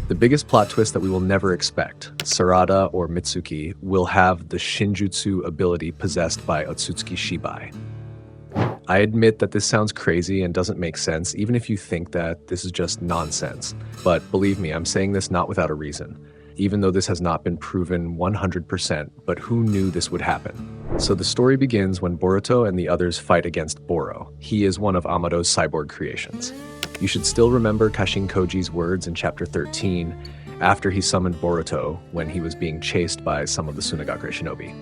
The biggest plot twist that we will never expect, Sarada or Mitsuki will have the Shinjutsu ability possessed by Otsutsuki Shibai. I admit that this sounds crazy and doesn't make sense, even if you think that this is just nonsense. But believe me, I'm saying this not without a reason, even though this has not been proven 100%, but who knew this would happen? So the story begins when Boruto and the others fight against Boro. He is one of Amado's cyborg creations. You should still remember Kashin Koji's words in chapter 13, after he summoned Boruto when he was being chased by some of the Sunagakure shinobi.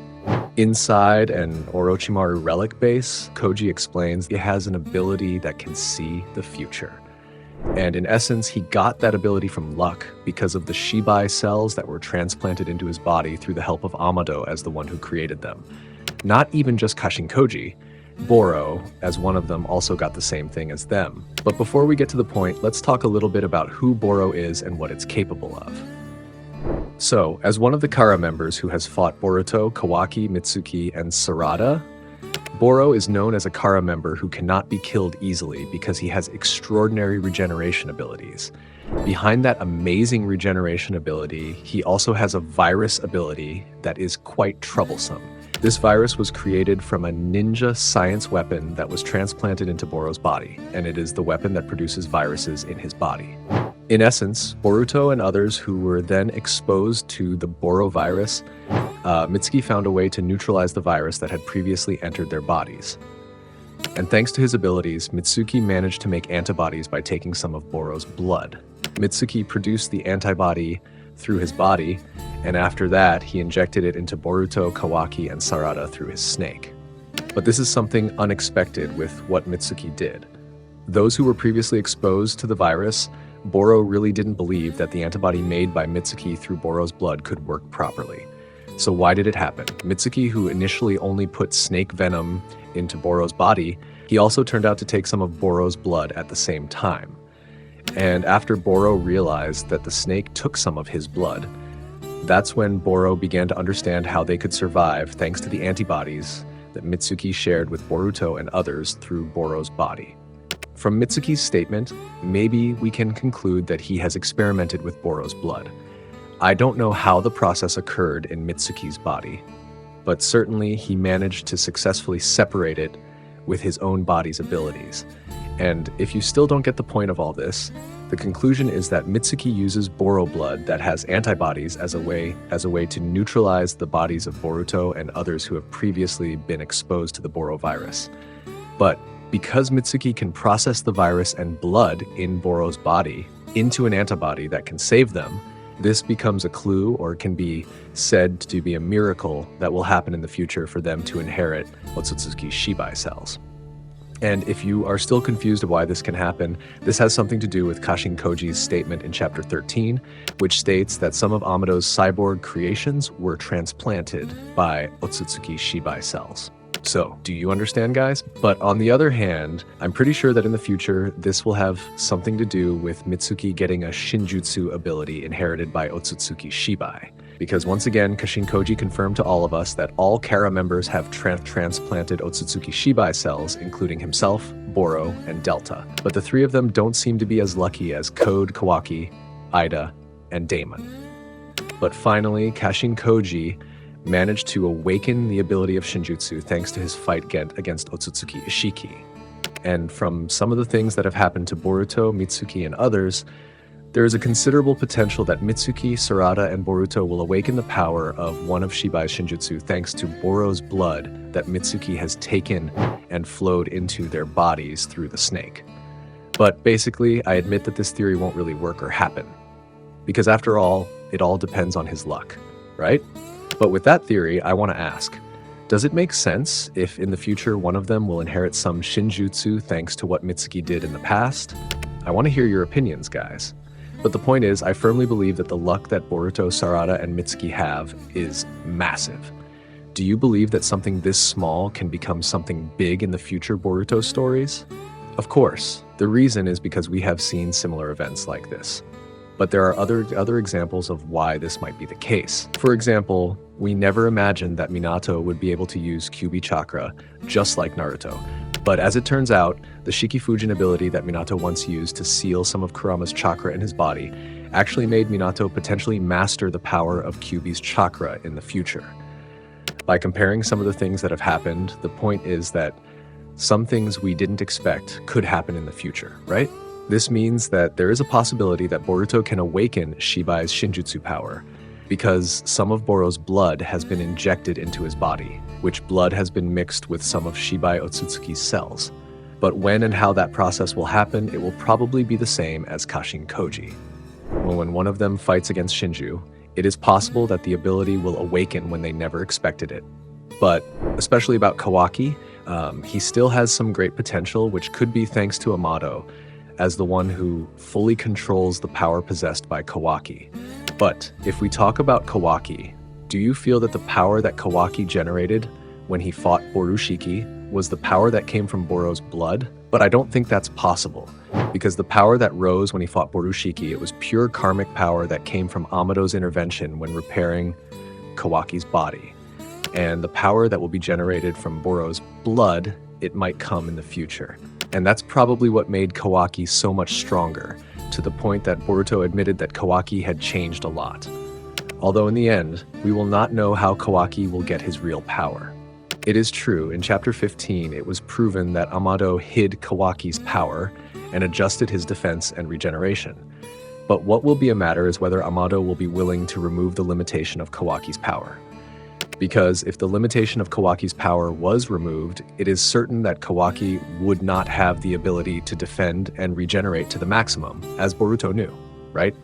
Inside an Orochimaru relic base, Koji explains he has an ability that can see the future. And in essence, he got that ability from luck because of the shibai cells that were transplanted into his body through the help of Amado as the one who created them. Not even just Kashin Koji, Boro, as one of them, also got the same thing as them. But before we get to the point, let's talk a little bit about who Boro is and what it's capable of. So, as one of the Kara members who has fought Boruto, Kawaki, Mitsuki, and Sarada, Boro is known as a Kara member who cannot be killed easily because he has extraordinary regeneration abilities. Behind that amazing regeneration ability, he also has a virus ability that is quite troublesome. This virus was created from a ninja science weapon that was transplanted into Boro's body, and it is the weapon that produces viruses in his body. In essence, Boruto and others who were then exposed to the Boro virus, Mitsuki found a way to neutralize the virus that had previously entered their bodies. And thanks to his abilities, Mitsuki managed to make antibodies by taking some of Boro's blood. Mitsuki produced the antibody through his body, and after that, he injected it into Boruto, Kawaki, and Sarada through his snake. But this is something unexpected with what Mitsuki did. Those who were previously exposed to the virus, Boro really didn't believe that the antibody made by Mitsuki through Boro's blood could work properly. So why did it happen? Mitsuki, who initially only put snake venom into Boro's body, he also turned out to take some of Boro's blood at the same time. And after Boro realized that the snake took some of his blood, that's when Boro began to understand how they could survive thanks to the antibodies that Mitsuki shared with Boruto and others through Boro's body. From Mitsuki's statement, maybe we can conclude that he has experimented with Boro's blood. I don't know how the process occurred in Mitsuki's body, but certainly he managed to successfully separate it with his own body's abilities. And if you still don't get the point of all this, the conclusion is that Mitsuki uses Boro blood that has antibodies as a way to neutralize the bodies of Boruto and others who have previously been exposed to the Boro virus. But because Mitsuki can process the virus and blood in Boro's body into an antibody that can save them, this becomes a clue, or can be said to be a miracle that will happen in the future for them to inherit Otsutsuki Shibai cells. And if you are still confused of why this can happen, this has something to do with Kashin Koji's statement in chapter 13, which states that some of Amado's cyborg creations were transplanted by Otsutsuki Shibai cells. So, do you understand, guys? But on the other hand, I'm pretty sure that in the future, this will have something to do with Mitsuki getting a Shinjutsu ability inherited by Otsutsuki Shibai. Because once again, Kashin Koji confirmed to all of us that all Kara members have transplanted Otsutsuki Shibai cells, including himself, Boro, and Delta. But the three of them don't seem to be as lucky as Code, Kawaki, Ida, and Damon. But finally, Kashin Koji managed to awaken the ability of Shinjutsu thanks to his fight against Otsutsuki Ishiki. And from some of the things that have happened to Boruto, Mitsuki, and others, there is a considerable potential that Mitsuki, Sarada, and Boruto will awaken the power of one of Shibai's Shinjutsu thanks to Boro's blood that Mitsuki has taken and flowed into their bodies through the snake. But basically, I admit that this theory won't really work or happen. Because after all, it all depends on his luck, right? But with that theory, I want to ask, does it make sense if in the future one of them will inherit some Shinjutsu thanks to what Mitsuki did in the past? I want to hear your opinions, guys. But the point is, I firmly believe that the luck that Boruto, Sarada, and Mitsuki have is massive. Do you believe that something this small can become something big in the future Boruto stories? Of course, the reason is because we have seen similar events like this. But there are other examples of why this might be the case. For example, we never imagined that Minato would be able to use Kyuubi chakra just like Naruto. But as it turns out, the Shikifujin ability that Minato once used to seal some of Kurama's chakra in his body actually made Minato potentially master the power of Kyuubi's chakra in the future. By comparing some of the things that have happened, the point is that some things we didn't expect could happen in the future, right? This means that there is a possibility that Boruto can awaken Shibai's Shinjutsu power, because some of Boro's blood has been injected into his body, which blood has been mixed with some of Shibai Otsutsuki's cells. But when and how that process will happen, it will probably be the same as Kashin Koji. When one of them fights against Shinju, it is possible that the ability will awaken when they never expected it. But especially about Kawaki, he still has some great potential, which could be thanks to Amado, as the one who fully controls the power possessed by Kawaki. But if we talk about Kawaki, do you feel that the power that Kawaki generated when he fought Borushiki was the power that came from Boro's blood? But I don't think that's possible, because the power that rose when he fought Borushiki, it was pure karmic power that came from Amado's intervention when repairing Kawaki's body. And the power that will be generated from Boro's blood, it might come in the future. And that's probably what made Kawaki so much stronger, to the point that Boruto admitted that Kawaki had changed a lot. Although in the end, we will not know how Kawaki will get his real power. It is true, in chapter 15, it was proven that Amado hid Kawaki's power and adjusted his defense and regeneration. But what will be a matter is whether Amado will be willing to remove the limitation of Kawaki's power. Because if the limitation of Kawaki's power was removed, it is certain that Kawaki would not have the ability to defend and regenerate to the maximum, as Boruto knew, right?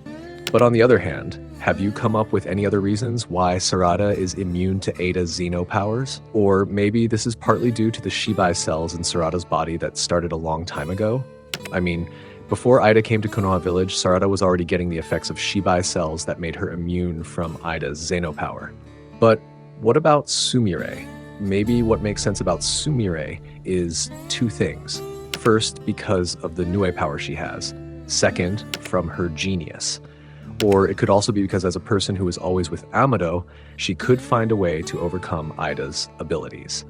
But on the other hand, have you come up with any other reasons why Sarada is immune to Ada's Xeno powers? Or maybe this is partly due to the shibai cells in Sarada's body that started a long time ago? I mean, before Ida came to Konoha Village, Sarada was already getting the effects of shibai cells that made her immune from Ida's Xeno power. But what about Sumire? Maybe what makes sense about Sumire is two things. First, because of the Nue power she has. Second, from her genius. Or it could also be because as a person who is always with Amado, she could find a way to overcome Ida's abilities.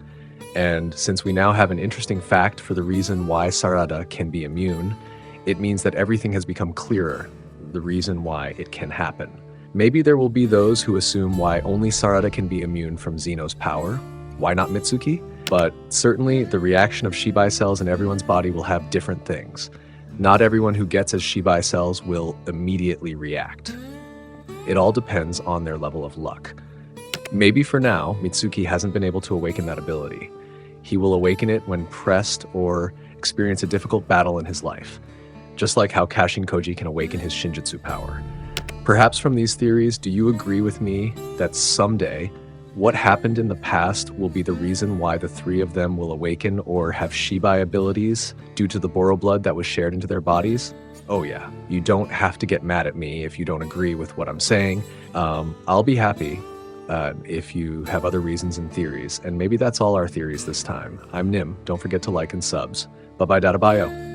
And since we now have an interesting fact for the reason why Sarada can be immune, it means that everything has become clearer, the reason why it can happen. Maybe there will be those who assume why only Sarada can be immune from Xeno's power. Why not Mitsuki? But certainly the reaction of shibai cells in everyone's body will have different things. Not everyone who gets as shibai cells will immediately react. It all depends on their level of luck. Maybe for now, Mitsuki hasn't been able to awaken that ability. He will awaken it when pressed or experience a difficult battle in his life, just like how Kashin Koji can awaken his Shinjutsu power. Perhaps from these theories, do you agree with me that someday, what happened in the past will be the reason why the three of them will awaken or have shibai abilities due to the Boro blood that was shared into their bodies? Oh yeah, you don't have to get mad at me if you don't agree with what I'm saying. I'll be happy if you have other reasons and theories, and maybe that's all our theories this time. I'm Nim, don't forget to like and subs. Bye-bye, Dadabayo.